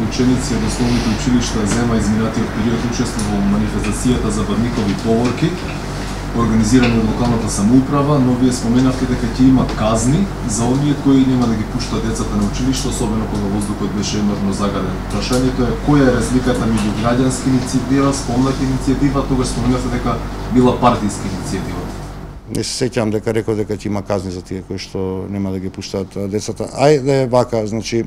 ученици од основните училишта зема изминатиот период учество во манифестацијата за Бадникови поворки, организирани од локалната самоуправа, но вие споменавте дека ќе има казни за оние кои нема да ги пуштат децата на училиште, особено кога воздухот беше енормно загаден. Прашањето е која е разликата меѓу граѓанска иницијатива, спомната иницијатива, тогаш споменавте дека била партиска иницијатива. Не се сеќавам дека реков дека ќе има казни за тие кои што нема да ги пуштаат децата. Ајде вака, значи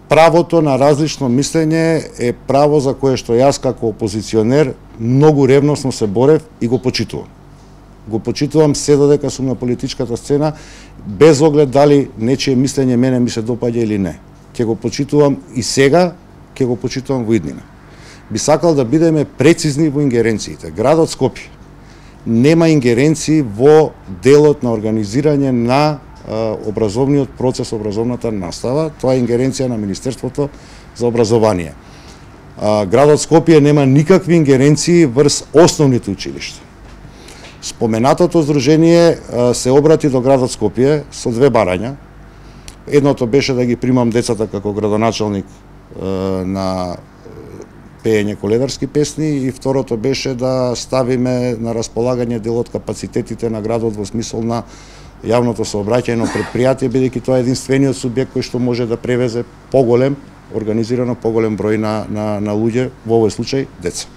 правото на различно мислење е право за кое што јас како опозиционер многу ревносно се борев и го почитувам. Го почитувам се додека сум на политичката сцена, без оглед дали нечие мислење мене ми се допаѓа или не. Ќе го почитувам и сега, ќе го почитувам во иднина. Би сакал да бидеме прецизни во ингеренциите. Градот Скопје нема ингеренции во делот на организирање на образовниот процес, образовната настава. Тоа е ингеренција на Министерството за образование. Градот Скопје нема никакви ингеренции врз основните училишта. Споменатото здружение се обрати до градот Скопје со две барања. Едното беше да ги примам децата како градоначалник на пеење коледарски песни и второто беше да ставиме на располагање дел од капацитетите на градот во смисол на јавното сообраќајно предпријатие, бидејќи тоа е единствениот субјект кој што може да превезе поголем, организирано поголем број на луѓе, во овој случај деца.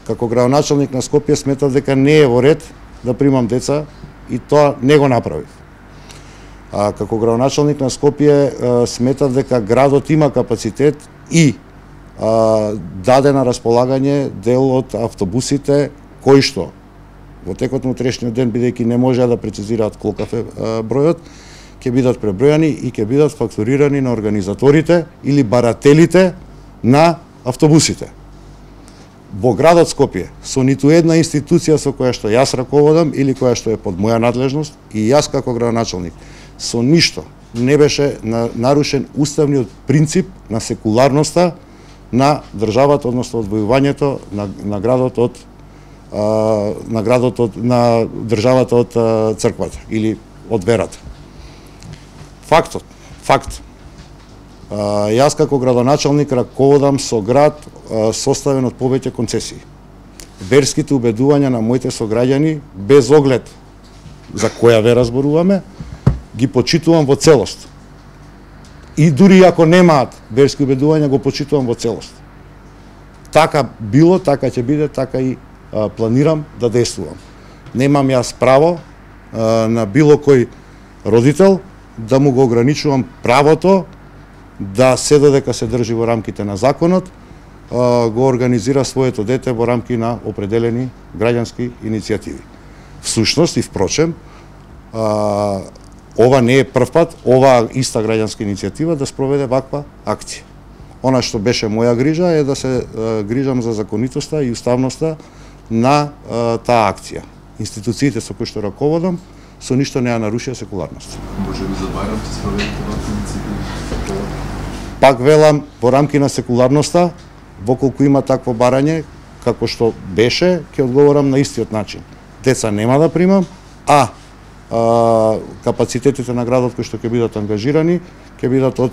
Како градоначалник на Скопје сметав дека не е во ред да примам деца и тоа не го направив. Како градоначалник на Скопје сметав дека градот има капацитет и даде на располагање дел од автобусите кои што во текот на утрешниот ден, бидејќи не можеа да прецизираат колкав е бројот, ќе бидат пребројани и ќе бидат фактурирани на организаторите или барателите на автобусите. Во градот Скопје, со ниту една институција со која што јас раководам или која што е под моја надлежност и јас како градоначалник, со ништо не беше нарушен уставниот принцип на секуларноста на државата, односно одвојувањето на државата од црквата или од верата. Факт. Јас како градоначалник раководам со град составен од повеќе концесии. Верските убедувања на моите сограѓани, без оглед за која вера зборуваме, ги почитувам во целост. И дури ако немаат верски убедувања, го почитувам во целост. Така било, така ќе биде, така и планирам да действувам. Немам јас право на било кој родител да му го ограничувам правото да се додека се држи во рамките на законот, го организира своето дете во рамки на определени граѓански иницијативи. Всушност и впрочем, ова не е прв пат, ова иста граѓанска иницијатива да спроведе ваква акција. Она што беше моја грижа е да се грижам за законитоста и уставноста на таа акција. Институциите со кои што раководам со ништо не ја нарушија секуларност. Може би за Бајрам ќе спроведете ваква иницијатива? Пак велам, во рамки на секуларноста, воколку има такво барање, како што беше, ќе одговорам на истиот начин. Деца нема да примам, а капацитетите на градот кои што ќе бидат ангажирани, ќе бидат од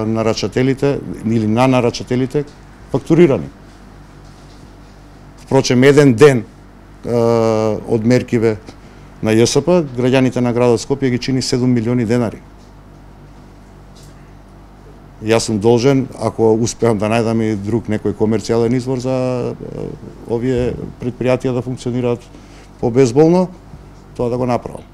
нарачателите или на нарачателите фактурирани. Впрочем, еден ден од меркиве на ЈСП, граѓаните на градот Скопје ги чини 7 милиони денари. Јас сум должен, ако успеам да најдам и друг некој комерцијален извор за овие предпријатија да функционираат побезболно, тоа да го направам.